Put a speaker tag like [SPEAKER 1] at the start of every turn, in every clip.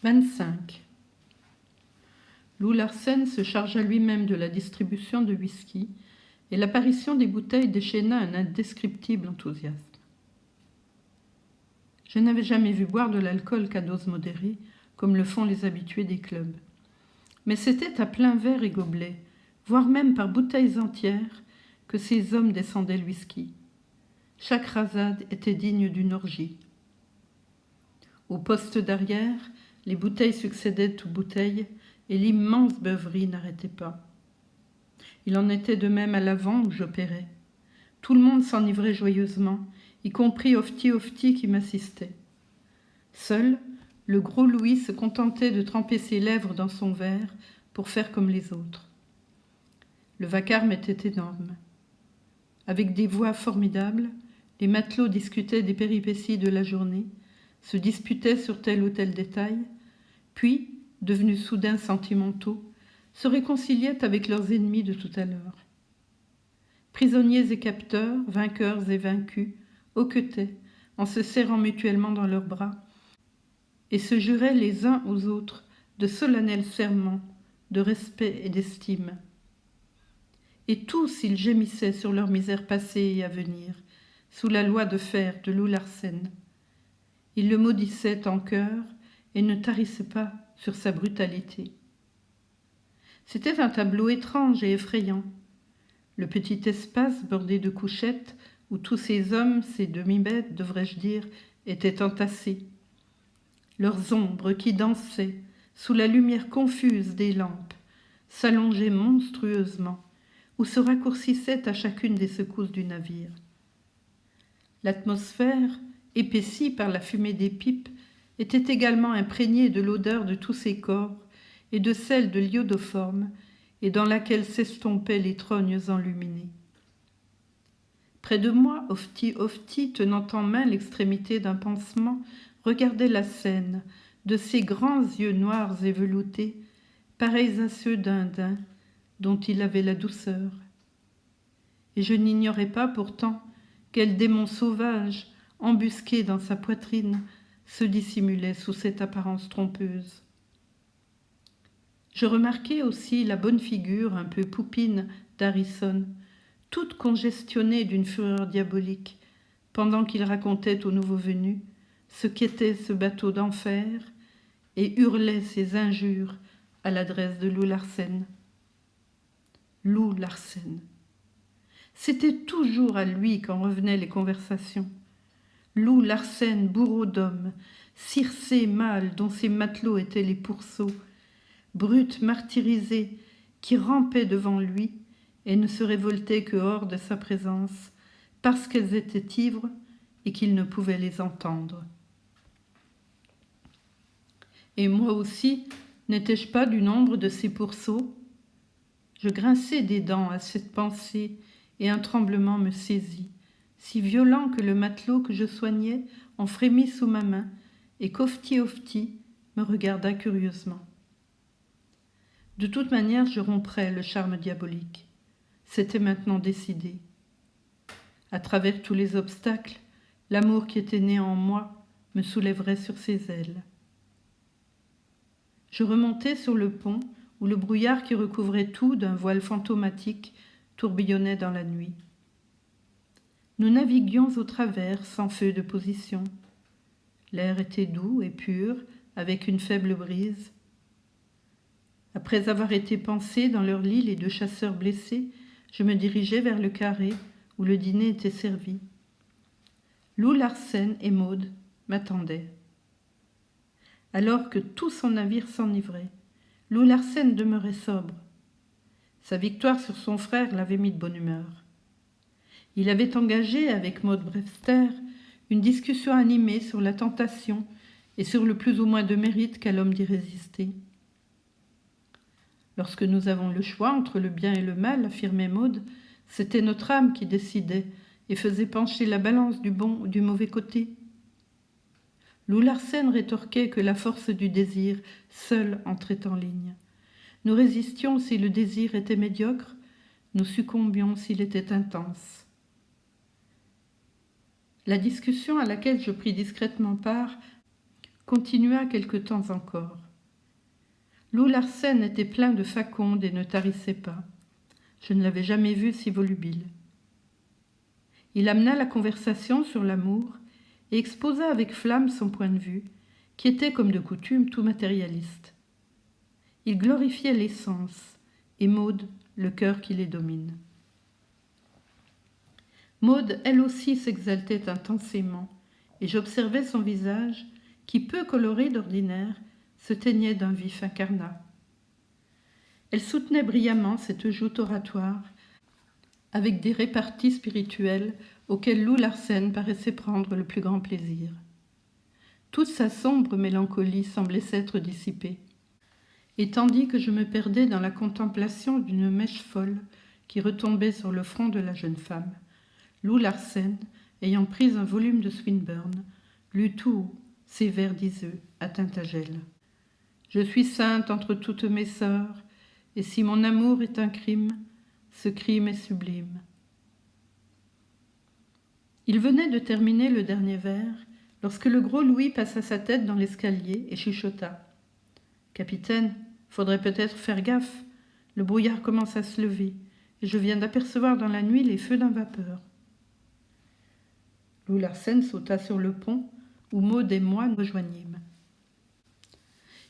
[SPEAKER 1] 25. Loup Larsen se chargea lui-même de la distribution de whisky, et l'apparition des bouteilles déchaîna un indescriptible enthousiasme. Je n'avais jamais vu boire de l'alcool qu'à dose modérée, comme le font les habitués des clubs. Mais c'était à plein verre et gobelet, voire même par bouteilles entières, que ces hommes descendaient le whisky. Chaque rasade était digne d'une orgie. Au poste d'arrière, les bouteilles succédaient aux bouteilles, et l'immense beuverie n'arrêtait pas. Il en était de même à l'avant où j'opérais. Tout le monde s'enivrait joyeusement, y compris Ofti qui m'assistait. Seul, le gros Louis se contentait de tremper ses lèvres dans son verre pour faire comme les autres. Le vacarme était énorme. Avec des voix formidables, les matelots discutaient des péripéties de la journée, se disputaient sur tel ou tel détail, puis, devenus soudain sentimentaux, se réconciliaient avec leurs ennemis de tout à l'heure. Prisonniers et capteurs, vainqueurs et vaincus, hoquetaient en se serrant mutuellement dans leurs bras et se juraient les uns aux autres de solennels serments de respect et d'estime. Et tous ils gémissaient sur leur misère passée et à venir, sous la loi de fer de Loup Larsen. Ils le maudissaient en chœur et ne tarissaient pas sur sa brutalité. C'était un tableau étrange et effrayant. Le petit espace bordé de couchettes où tous ces hommes, ces demi-bêtes, devrais-je dire, étaient entassés. Leurs ombres qui dansaient sous la lumière confuse des lampes s'allongeaient monstrueusement ou se raccourcissaient à chacune des secousses du navire. L'atmosphère, épaissie par la fumée des pipes, était également imprégnée de l'odeur de tous ces corps et de celle de l'iodoforme, et dans laquelle s'estompaient les trognes enluminées. Près de moi, Ofti, tenant en main l'extrémité d'un pansement, regardait la scène de ses grands yeux noirs et veloutés, pareils à ceux d'un daim dont il avait la douceur. Et je n'ignorais pas pourtant quel démon sauvage, embusqué dans sa poitrine, se dissimulait sous cette apparence trompeuse. Je remarquai aussi la bonne figure un peu poupine d'Harrison, toute congestionnée d'une fureur diabolique, pendant qu'il racontait aux nouveaux venus ce qu'était ce bateau d'enfer et hurlait ses injures à l'adresse de Loup Larsen. Loup Larsen. C'était toujours à lui qu'en revenaient les conversations. Loup Larsen, bourreau d'hommes, Circé mâle dont ses matelots étaient les pourceaux, brute martyrisée qui rampait devant lui et ne se révoltait que hors de sa présence, parce qu'elles étaient ivres et qu'il ne pouvait les entendre. Et moi aussi, n'étais-je pas du nombre de ces pourceaux ? Je grinçai des dents à cette pensée et un tremblement me saisit, si violent que le matelot que je soignais en frémit sous ma main et qu'Ofti me regarda curieusement. De toute manière, je romprais le charme diabolique. C'était maintenant décidé. À travers tous les obstacles, l'amour qui était né en moi me soulèverait sur ses ailes. Je remontai sur le pont où le brouillard qui recouvrait tout d'un voile fantomatique tourbillonnait dans la nuit. Nous naviguions au travers sans feu de position. L'air était doux et pur, avec une faible brise. Après avoir été pansés dans leur lit les deux chasseurs blessés, je me dirigeai vers le carré où le dîner était servi. Loup Larsen et Maud m'attendaient. Alors que tout son navire s'enivrait, Loup Larsen demeurait sobre. Sa victoire sur son frère l'avait mis de bonne humeur. Il avait engagé avec Maud Brewster une discussion animée sur la tentation et sur le plus ou moins de mérite qu'a l'homme d'y résister. Lorsque nous avons le choix entre le bien et le mal, affirmait Maud, c'était notre âme qui décidait et faisait pencher la balance du bon ou du mauvais côté. Loup Larsen rétorquait que la force du désir seule entrait en ligne. Nous résistions si le désir était médiocre, nous succombions s'il était intense. La discussion à laquelle je pris discrètement part continua quelque temps encore. Lou Larsen était plein de faconde et ne tarissait pas. Je ne l'avais jamais vu si volubile. Il amena la conversation sur l'amour et exposa avec flamme son point de vue, qui était, comme de coutume, tout matérialiste. Il glorifiait l'essence et Maude, le cœur qui les domine. Maude, elle aussi, s'exaltait intensément, et j'observais son visage, qui, peu coloré d'ordinaire, se teignait d'un vif incarnat. Elle soutenait brillamment cette joute oratoire, avec des réparties spirituelles auxquelles Lou Larsen paraissait prendre le plus grand plaisir. Toute sa sombre mélancolie semblait s'être dissipée. Et tandis que je me perdais dans la contemplation d'une mèche folle qui retombait sur le front de la jeune femme, Lou Larsen, ayant pris un volume de Swinburne, lut tout haut ces vers d'Iseux à Tintagel. « Je suis sainte entre toutes mes sœurs, et si mon amour est un crime, ce crime est sublime. » Il venait de terminer le dernier vers lorsque le gros Louis passa sa tête dans l'escalier et chuchota. « Capitaine, faudrait peut-être faire gaffe. Le brouillard commence à se lever, et je viens d'apercevoir dans la nuit les feux d'un vapeur. » Lou Larsen sauta sur le pont, où Maude et moi nous rejoignîmes.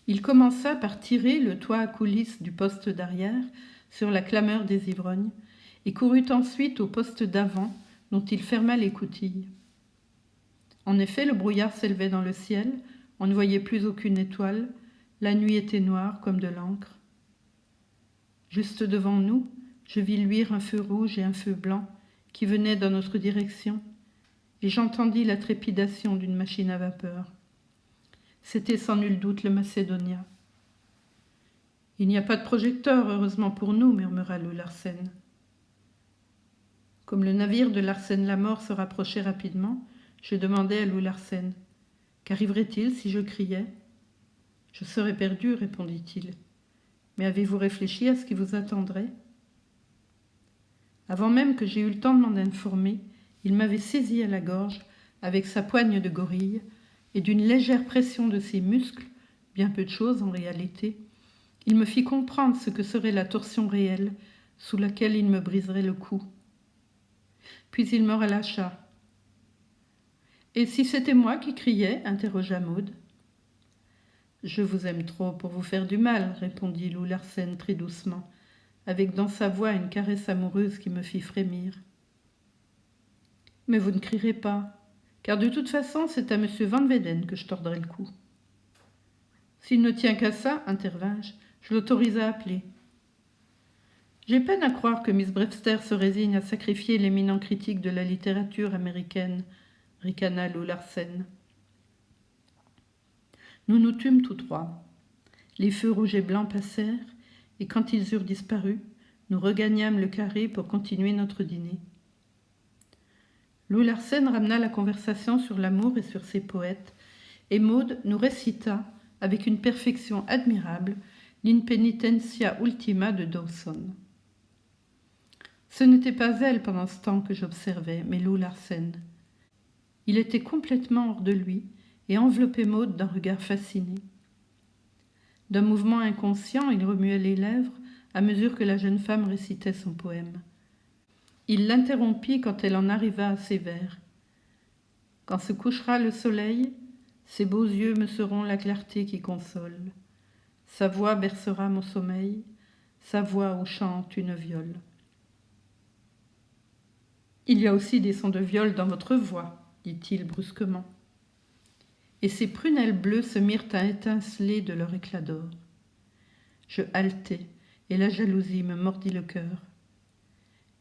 [SPEAKER 1] Il commença par tirer le toit à coulisses du poste d'arrière sur la clameur des ivrognes, et courut ensuite au poste d'avant, dont il ferma l'écoutille. En effet, le brouillard s'élevait dans le ciel, on ne voyait plus aucune étoile, la nuit était noire comme de l'encre. Juste devant nous, je vis luire un feu rouge et un feu blanc qui venaient dans notre direction, et j'entendis la trépidation d'une machine à vapeur. C'était sans nul doute le Macedonia. « Il n'y a pas de projecteur, heureusement pour nous, » murmura Lou Larsen. Comme le navire de Larsen Lamort se rapprochait rapidement, je demandai à Lou Larsen : « Qu'arriverait-il si je criais ? » ?»« Je serais perdu, » répondit-il. « Mais avez-vous réfléchi à ce qui vous attendrait ?» Avant même que j'aie eu le temps de m'en informer, il m'avait saisi à la gorge avec sa poigne de gorille, et d'une légère pression de ses muscles, bien peu de chose en réalité, il me fit comprendre ce que serait la torsion réelle sous laquelle il me briserait le cou. Puis il me relâcha. « Et si c'était moi qui criais ?» interrogea Maude. « Je vous aime trop pour vous faire du mal, » répondit Lou Larsen très doucement, avec dans sa voix une caresse amoureuse qui me fit frémir. « Mais vous ne crierez pas, car de toute façon c'est à M. Van Weyden que je tordrai le cou. »« S'il ne tient qu'à ça, » intervins-je, « je l'autorise à appeler. » « J'ai peine à croire que Miss Brewster se résigne à sacrifier l'éminent critique de la littérature américaine, » ricana Lou Larsen. Nous nous tûmes tous trois. Les feux rouges et blancs passèrent, et quand ils eurent disparu, nous regagnâmes le carré pour continuer notre dîner. Lou Larsen ramena la conversation sur l'amour et sur ses poètes, et Maude nous récita, avec une perfection admirable, l'Inpenitentia Ultima de Dawson. Ce n'était pas elle pendant ce temps que j'observais, mais Lou Larsen. Il était complètement hors de lui et enveloppait Maude d'un regard fasciné. D'un mouvement inconscient, il remuait les lèvres à mesure que la jeune femme récitait son poème. Il l'interrompit quand elle en arriva à ces vers. « Quand se couchera le soleil, ses beaux yeux me seront la clarté qui console. Sa voix bercera mon sommeil, sa voix où chante une viole. » « Il y a aussi des sons de viol dans votre voix, » dit-il brusquement. Et ses prunelles bleues se mirent à étinceler de leur éclat d'or. Je haletais, et la jalousie me mordit le cœur.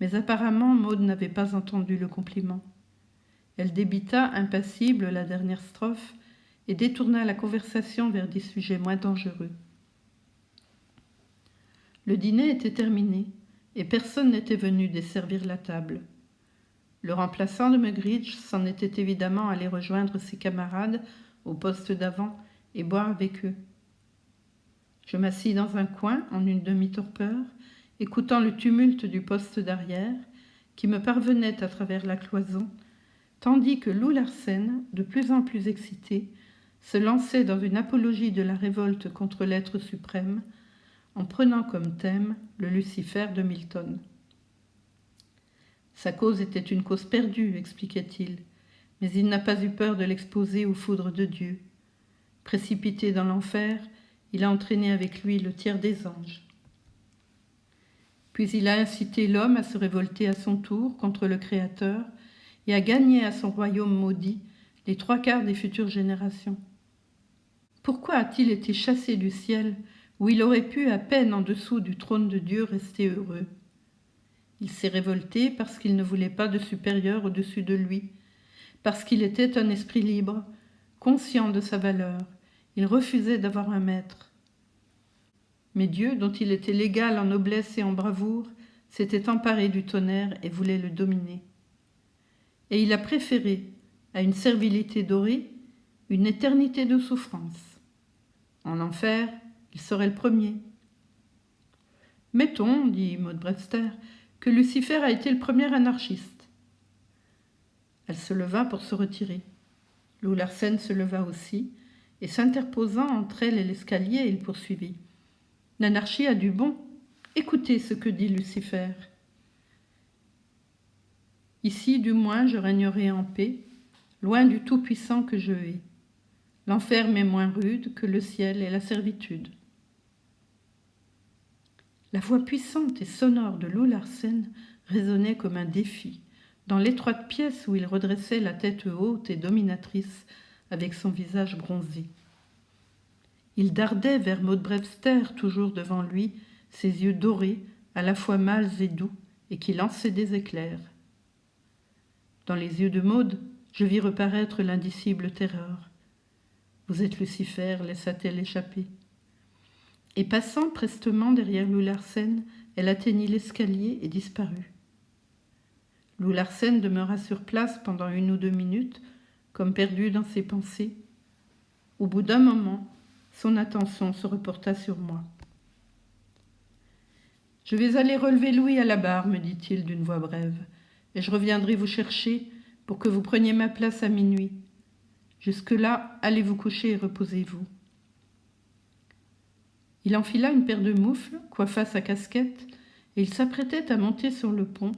[SPEAKER 1] Mais apparemment, Maude n'avait pas entendu le compliment. Elle débita, impassible, la dernière strophe, et détourna la conversation vers des sujets moins dangereux. Le dîner était terminé, et personne n'était venu desservir la table. Le remplaçant de Mugridge s'en était évidemment allé rejoindre ses camarades au poste d'avant et boire avec eux. Je m'assis dans un coin en une demi-torpeur, écoutant le tumulte du poste d'arrière qui me parvenait à travers la cloison, tandis que Lou Larsen, de plus en plus excité, se lançait dans une apologie de la révolte contre l'être suprême, en prenant comme thème le Lucifer de Milton. Sa cause était une cause perdue, expliquait-il, mais il n'a pas eu peur de l'exposer aux foudres de Dieu. Précipité dans l'enfer, il a entraîné avec lui le tiers des anges. Puis il a incité l'homme à se révolter à son tour contre le Créateur et à gagner à son royaume maudit les 3/4 des futures générations. Pourquoi a-t-il été chassé du ciel où il aurait pu, à peine en dessous du trône de Dieu, rester heureux? Il s'est révolté parce qu'il ne voulait pas de supérieur au-dessus de lui, parce qu'il était un esprit libre, conscient de sa valeur. Il refusait d'avoir un maître. Mais Dieu, dont il était l'égal en noblesse et en bravoure, s'était emparé du tonnerre et voulait le dominer. Et il a préféré, à une servilité dorée, une éternité de souffrance. En enfer, il serait le premier. Mettons, dit Maud Brewster, que Lucifer a été le premier anarchiste. Elle se leva pour se retirer. Lou Larsen se leva aussi, et s'interposant entre elle et l'escalier, il poursuivit. L'anarchie a du bon. Écoutez ce que dit Lucifer. Ici, du moins, je régnerai en paix, loin du Tout-Puissant que je hais. L'enfer m'est moins rude que le ciel et la servitude. La voix puissante et sonore de Lou Larsen résonnait comme un défi, dans l'étroite pièce où il redressait la tête haute et dominatrice avec son visage bronzé. Il dardait vers Maud Brewster, toujours devant lui, ses yeux dorés, à la fois mâles et doux, et qui lançaient des éclairs. Dans les yeux de Maud, je vis reparaître l'indicible terreur. « Vous êtes Lucifer » laissa-t-elle échapper. Et passant prestement derrière Lou Larsen, elle atteignit l'escalier et disparut. Lou Larsen demeura sur place pendant 1 ou 2 minutes, comme perdu dans ses pensées. Au bout d'un moment, son attention se reporta sur moi. « Je vais aller relever Louis à la barre, me dit-il d'une voix brève, et je reviendrai vous chercher pour que vous preniez ma place à minuit. Jusque-là, allez vous coucher et reposez-vous. » Il enfila une paire de moufles, coiffa sa casquette, et il s'apprêtait à monter sur le pont,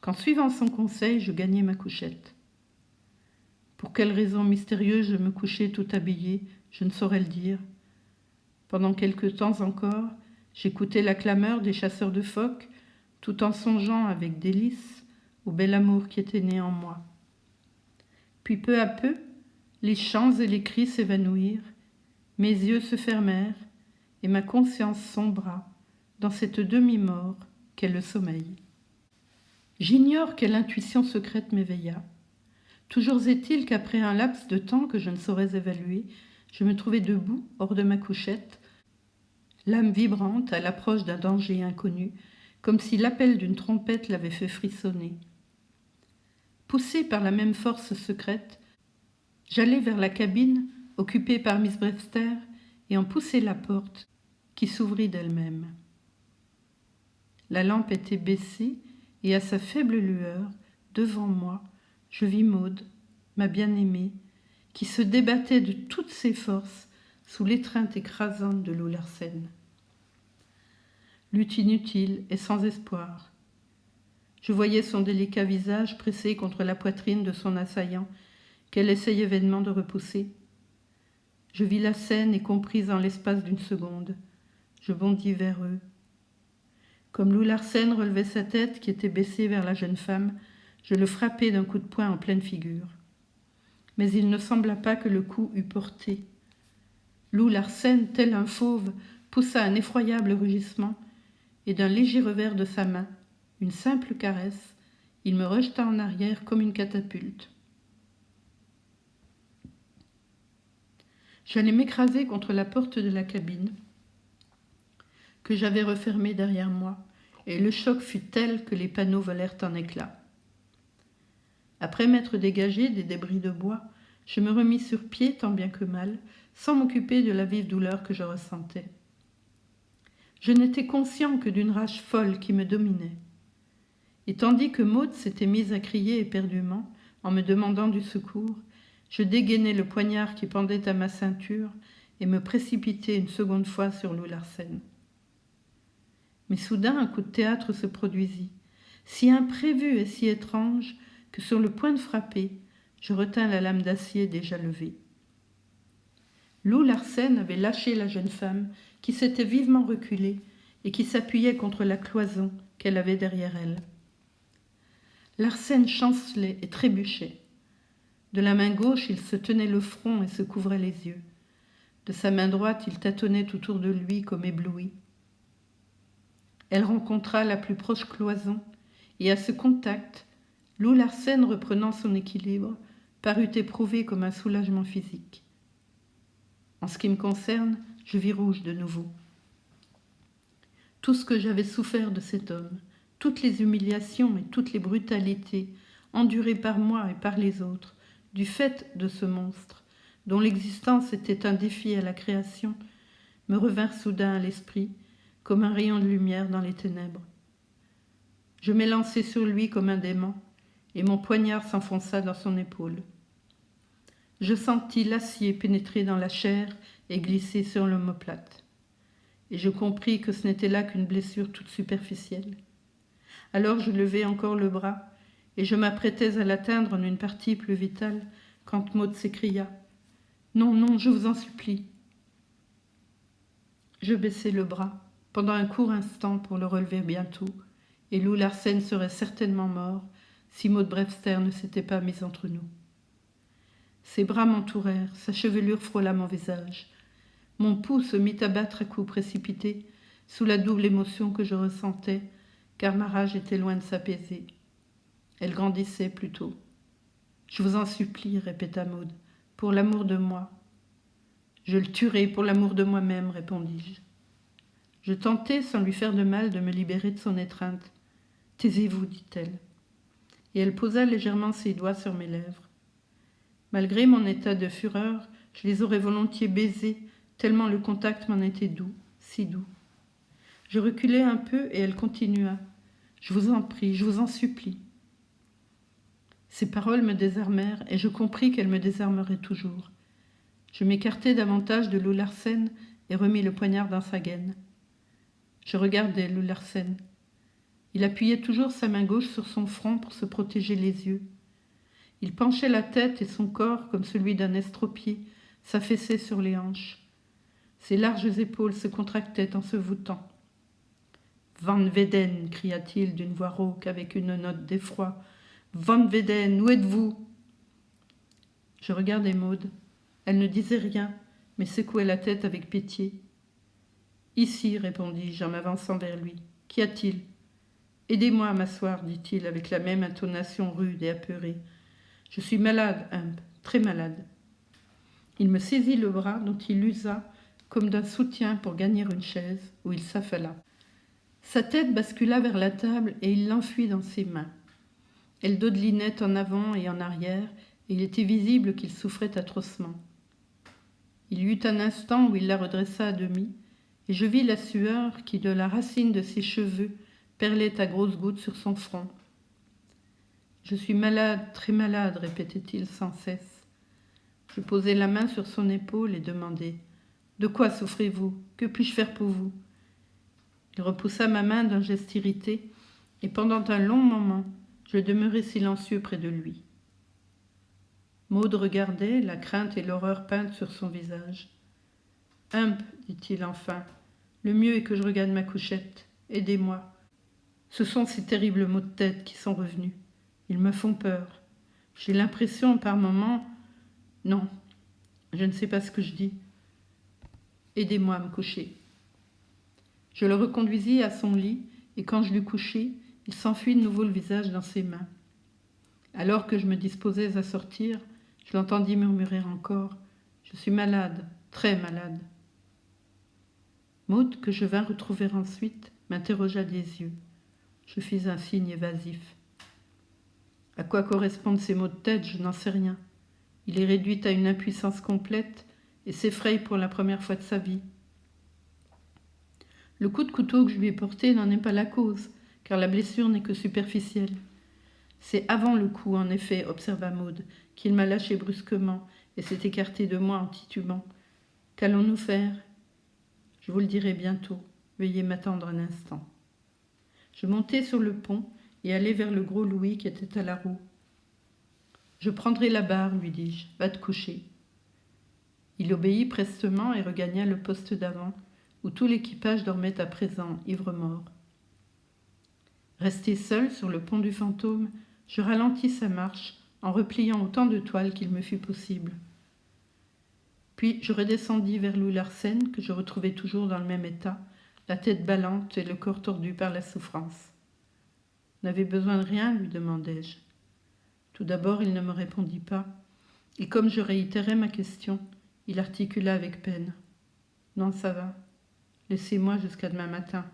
[SPEAKER 1] quand, suivant son conseil, je gagnai ma couchette. Pour quelle raison mystérieuse je me couchai tout habillé, je ne saurais le dire. Pendant quelque temps encore, j'écoutais la clameur des chasseurs de phoques, tout en songeant avec délice au bel amour qui était né en moi. Puis peu à peu, les chants et les cris s'évanouirent, mes yeux se fermèrent, et ma conscience sombra dans cette demi-mort qu'est le sommeil. J'ignore quelle intuition secrète m'éveilla. Toujours est-il qu'après un laps de temps que je ne saurais évaluer, je me trouvai debout, hors de ma couchette, l'âme vibrante à l'approche d'un danger inconnu, comme si l'appel d'une trompette l'avait fait frissonner. Poussé par la même force secrète, j'allai vers la cabine occupée par Miss Brewster et en poussai la porte qui s'ouvrit d'elle-même. La lampe était baissée et à sa faible lueur, devant moi, je vis Maud, ma bien-aimée, qui se débattait de toutes ses forces sous l'étreinte écrasante de Lou Larsen. Lutte inutile et sans espoir. Je voyais son délicat visage pressé contre la poitrine de son assaillant, qu'elle essayait vainement de repousser. Je vis la scène et compris en l'espace d'une seconde. Je bondis vers eux. Comme Lou Larsen relevait sa tête, qui était baissée vers la jeune femme, je le frappai d'un coup de poing en pleine figure. Mais il ne sembla pas que le coup eût porté. Lou Larsen, tel un fauve, poussa un effroyable rugissement, et d'un léger revers de sa main, une simple caresse, il me rejeta en arrière comme une catapulte. J'allais m'écraser contre la porte de la cabine, que j'avais refermée derrière moi, et le choc fut tel que les panneaux volèrent en éclats. Après m'être dégagé des débris de bois, je me remis sur pied tant bien que mal, sans m'occuper de la vive douleur que je ressentais. Je n'étais conscient que d'une rage folle qui me dominait. Et tandis que Maud s'était mise à crier éperdument, en me demandant du secours, Je dégainai le poignard qui pendait à ma ceinture et me précipitai une seconde fois sur Lou Larsen. Mais soudain, un coup de théâtre se produisit, si imprévu et si étrange que sur le point de frapper, je retins la lame d'acier déjà levée. Lou Larsen avait lâché la jeune femme qui s'était vivement reculée et qui s'appuyait contre la cloison qu'elle avait derrière elle. Larsen chancelait et trébuchait. De la main gauche, il se tenait le front et se couvrait les yeux. De sa main droite, il tâtonnait autour de lui comme ébloui. Elle rencontra la plus proche cloison, et à ce contact, Lou Larsen, reprenant son équilibre, parut éprouvé comme un soulagement physique. En ce qui me concerne, je vis rouge de nouveau. Tout ce que j'avais souffert de cet homme, toutes les humiliations et toutes les brutalités endurées par moi et par les autres, du fait de ce monstre, dont l'existence était un défi à la création, me revinrent soudain à l'esprit, comme un rayon de lumière dans les ténèbres. Je m'élançai sur lui comme un démon, et mon poignard s'enfonça dans son épaule. Je sentis l'acier pénétrer dans la chair et glisser sur l'omoplate. Et je compris que ce n'était là qu'une blessure toute superficielle. Alors je levai encore le bras, et je m'apprêtais à l'atteindre en une partie plus vitale, quand Maud s'écria « Non, non, je vous en supplie !» Je baissai le bras, pendant un court instant pour le relever bientôt, et Lou Larsen serait certainement mort si Maud Brewster ne s'était pas mise entre nous. Ses bras m'entourèrent, sa chevelure frôla mon visage. Mon pouls se mit à battre à coups précipités, sous la double émotion que je ressentais, car ma rage était loin de s'apaiser. Elle grandissait plutôt. « Je vous en supplie, répéta Maud, pour l'amour de moi. »« Je le tuerai pour l'amour de moi-même, répondis-je. Je tentai, sans lui faire de mal, de me libérer de son étreinte. « Taisez-vous, dit-elle. » Et elle posa légèrement ses doigts sur mes lèvres. Malgré mon état de fureur, je les aurais volontiers baisés, tellement le contact m'en était doux, si doux. Je reculai un peu et elle continua. « Je vous en prie, je vous en supplie. » Ces paroles me désarmèrent et je compris qu'elles me désarmeraient toujours. Je m'écartai davantage de Lou Larsen et remis le poignard dans sa gaine. Je regardais Lou Larsen. Il appuyait toujours sa main gauche sur son front pour se protéger les yeux. Il penchait la tête et son corps, comme celui d'un estropié, s'affaissait sur les hanches. Ses larges épaules se contractaient en se voûtant. « Van Weyden » cria-t-il d'une voix rauque avec une note d'effroi. « Van Weyden, où êtes-vous » Je regardais Maud. Elle ne disait rien, mais secouait la tête avec pitié. « Ici, répondis-je en m'avançant vers lui. Qu'y a-t-il » ? « Aidez-moi à m'asseoir, dit-il avec la même intonation rude et apeurée. « Je suis malade, Hump, très malade. » Il me saisit le bras dont il usa comme d'un soutien pour gagner une chaise où il s'affala. Sa tête bascula vers la table et il l'enfuit dans ses mains. Elle dodelinait en avant et en arrière et il était visible qu'il souffrait atrocement. Il y eut un instant où il la redressa à demi et je vis la sueur qui, de la racine de ses cheveux, perlait à grosses gouttes sur son front. « Je suis malade, très malade, répétait-il sans cesse. Je posai la main sur son épaule et demandai « De quoi souffrez-vous ? Que puis-je faire pour vous ?» Il repoussa ma main d'un geste irrité et pendant un long moment, je demeurai silencieux près de lui. Maud regardait, la crainte et l'horreur peintes sur son visage. « Hump, dit-il enfin, le mieux est que je regagne ma couchette. Aidez-moi. Ce sont ces terribles maux de tête qui sont revenus. Ils me font peur. J'ai l'impression par moments... Non, je ne sais pas ce que je dis. Aidez-moi à me coucher. » Je le reconduisis à son lit et quand je l'eus couché, il s'enfuit de nouveau le visage dans ses mains. Alors que je me disposais à sortir, je l'entendis murmurer encore « Je suis malade, très malade. » Maud, que je vins retrouver ensuite, m'interrogea des yeux. Je fis un signe évasif. À quoi correspondent ces maux de tête, je n'en sais rien. Il est réduit à une impuissance complète et s'effraie pour la première fois de sa vie. Le coup de couteau que je lui ai porté n'en est pas la cause, car la blessure n'est que superficielle. C'est avant le coup, en effet, observa Maud, qu'il m'a lâché brusquement et s'est écarté de moi en titubant. « Qu'allons-nous faire ?»« Je vous le dirai bientôt. Veuillez m'attendre un instant. » Je montai sur le pont et allai vers le gros Louis qui était à la roue. « Je prendrai la barre, lui dis-je. Va te coucher. » Il obéit prestement et regagna le poste d'avant, où tout l'équipage dormait à présent, ivre-mort. Resté seul sur le pont du Fantôme, je ralentis sa marche en repliant autant de toiles qu'il me fut possible. Puis je redescendis vers Louis Larsen, que je retrouvai toujours dans le même état, la tête ballante et le corps tordu par la souffrance. « N'avez besoin de rien ?» lui demandai-je. Tout d'abord, il ne me répondit pas, et comme je réitérais ma question, il articula avec peine. « Non, ça va. Laissez-moi jusqu'à demain matin. »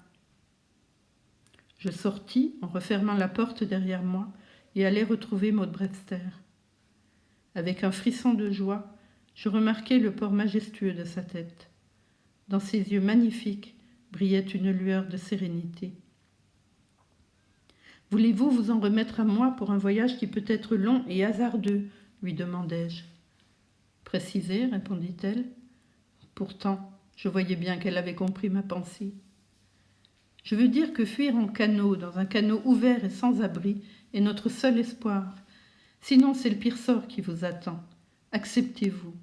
[SPEAKER 1] Je sortis en refermant la porte derrière moi et allai retrouver Maud Brewster. Avec un frisson de joie, je remarquai le port majestueux de sa tête. Dans ses yeux magnifiques brillait une lueur de sérénité. « Voulez-vous vous en remettre à moi pour un voyage qui peut être long et hasardeux ?» lui demandai-je. « Précisez, répondit-elle. Pourtant, je voyais bien qu'elle avait compris ma pensée. « Je veux dire que fuir en canot, dans un canot ouvert et sans abri, est notre seul espoir. Sinon, c'est le pire sort qui vous attend. Acceptez-vous. »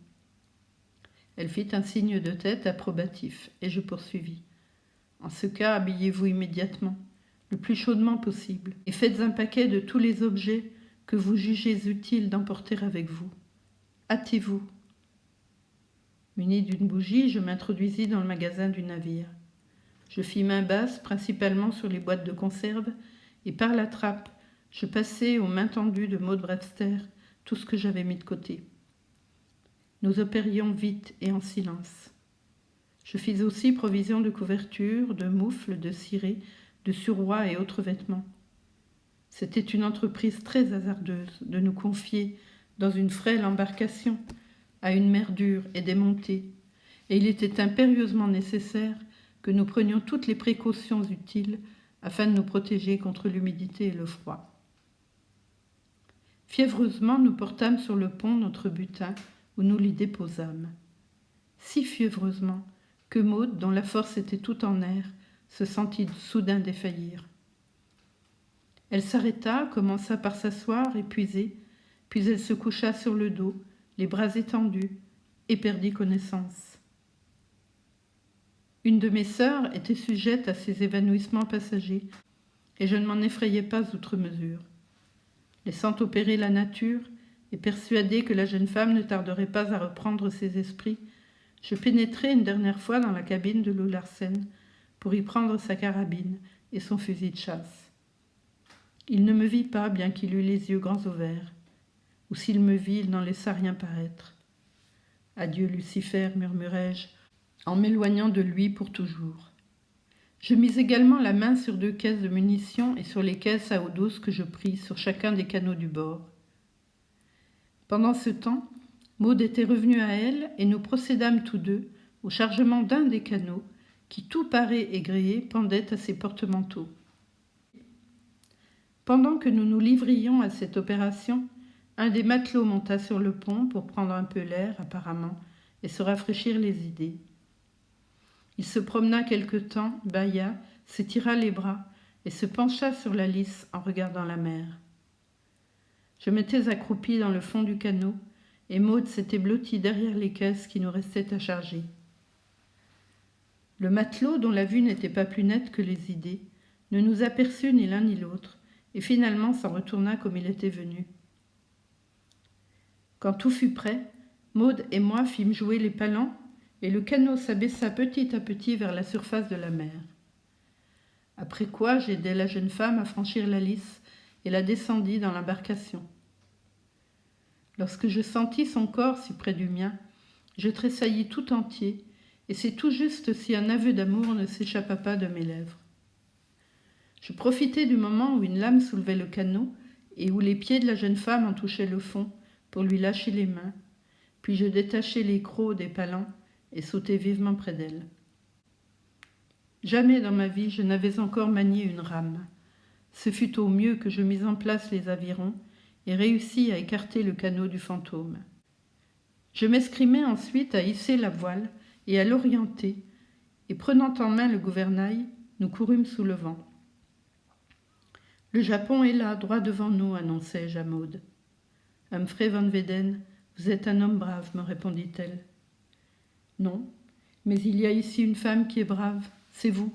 [SPEAKER 1] Elle fit un signe de tête approbatif, et je poursuivis. « En ce cas, habillez-vous immédiatement, le plus chaudement possible, et faites un paquet de tous les objets que vous jugez utile d'emporter avec vous. Hâtez-vous. » Muni d'une bougie, je m'introduisis dans le magasin du navire. Je fis main basse principalement sur les boîtes de conserve, et par la trappe, je passai aux mains tendues de Maud Brewster tout ce que j'avais mis de côté. Nous opérions vite et en silence. Je fis aussi provision de couvertures, de moufles, de cirés, de suroîts et autres vêtements. C'était une entreprise très hasardeuse de nous confier dans une frêle embarcation à une mer dure et démontée, et il était impérieusement nécessaire que nous prenions toutes les précautions utiles afin de nous protéger contre l'humidité et le froid. Fiévreusement, nous portâmes sur le pont notre butin où nous l'y déposâmes. Si fiévreusement que Maud, dont la force était tout en air, se sentit soudain défaillir. Elle s'arrêta, commença par s'asseoir, épuisée, puis elle se coucha sur le dos, les bras étendus, et perdit connaissance. Une de mes sœurs était sujette à ces évanouissements passagers, et je ne m'en effrayais pas outre mesure. Laissant opérer la nature, et persuadée que la jeune femme ne tarderait pas à reprendre ses esprits, je pénétrai une dernière fois dans la cabine de Louis Larsen pour y prendre sa carabine et son fusil de chasse. Il ne me vit pas, bien qu'il eût les yeux grands ouverts. Ou s'il me vit, il n'en laissa rien paraître. « Adieu, Lucifer, murmurai-je, en m'éloignant de lui pour toujours. » Je mis également la main sur 2 caisses de munitions et sur les caisses à eau douce que je pris sur chacun des canots du bord. Pendant ce temps, Maud était revenue à elle et nous procédâmes tous deux au chargement d'un des canots qui, tout paré et gréé, pendait à ses porte-manteaux. Pendant que nous nous livrions à cette opération, un des matelots monta sur le pont pour prendre un peu l'air, apparemment, et se rafraîchir les idées. Il se promena quelque temps, bâilla, s'étira les bras et se pencha sur la lisse en regardant la mer. Je m'étais accroupie dans le fond du canot et Maud s'était blottie derrière les caisses qui nous restaient à charger. Le matelot, dont la vue n'était pas plus nette que les idées, ne nous aperçut ni l'un ni l'autre et finalement s'en retourna comme il était venu. Quand tout fut prêt, Maud et moi fîmes jouer les palans et le canot s'abaissa petit à petit vers la surface de la mer. Après quoi, j'aidai la jeune femme à franchir la lisse et la descendis dans l'embarcation. Lorsque je sentis son corps si près du mien, je tressaillis tout entier, et c'est tout juste si un aveu d'amour ne s'échappa pas de mes lèvres. Je profitai du moment où une lame soulevait le canot et où les pieds de la jeune femme en touchaient le fond pour lui lâcher les mains, puis je détachai les crocs des palans et sautai vivement près d'elle. Jamais dans ma vie je n'avais encore manié une rame. Ce fut au mieux que je mis en place les avirons et réussis à écarter le canot du fantôme. Je m'escrimai ensuite à hisser la voile et à l'orienter, et prenant en main le gouvernail, nous courûmes sous le vent. « Le Japon est là, droit devant nous, annonçai-je à Maud. « Humphrey Van Weyden, vous êtes un homme brave, me répondit-elle. « Non, mais il y a ici une femme qui est brave, c'est vous. »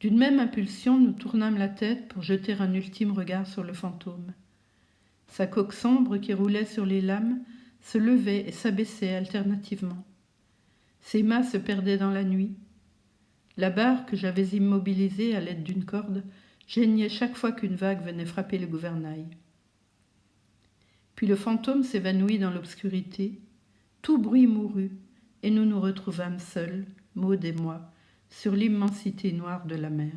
[SPEAKER 1] D'une même impulsion, nous tournâmes la tête pour jeter un ultime regard sur le fantôme. Sa coque sombre qui roulait sur les lames se levait et s'abaissait alternativement. Ses mâts se perdaient dans la nuit. La barre que j'avais immobilisée à l'aide d'une corde geignait chaque fois qu'une vague venait frapper le gouvernail. Puis le fantôme s'évanouit dans l'obscurité, tout bruit mourut, et nous nous retrouvâmes seuls, Maud et moi, sur l'immensité noire de la mer.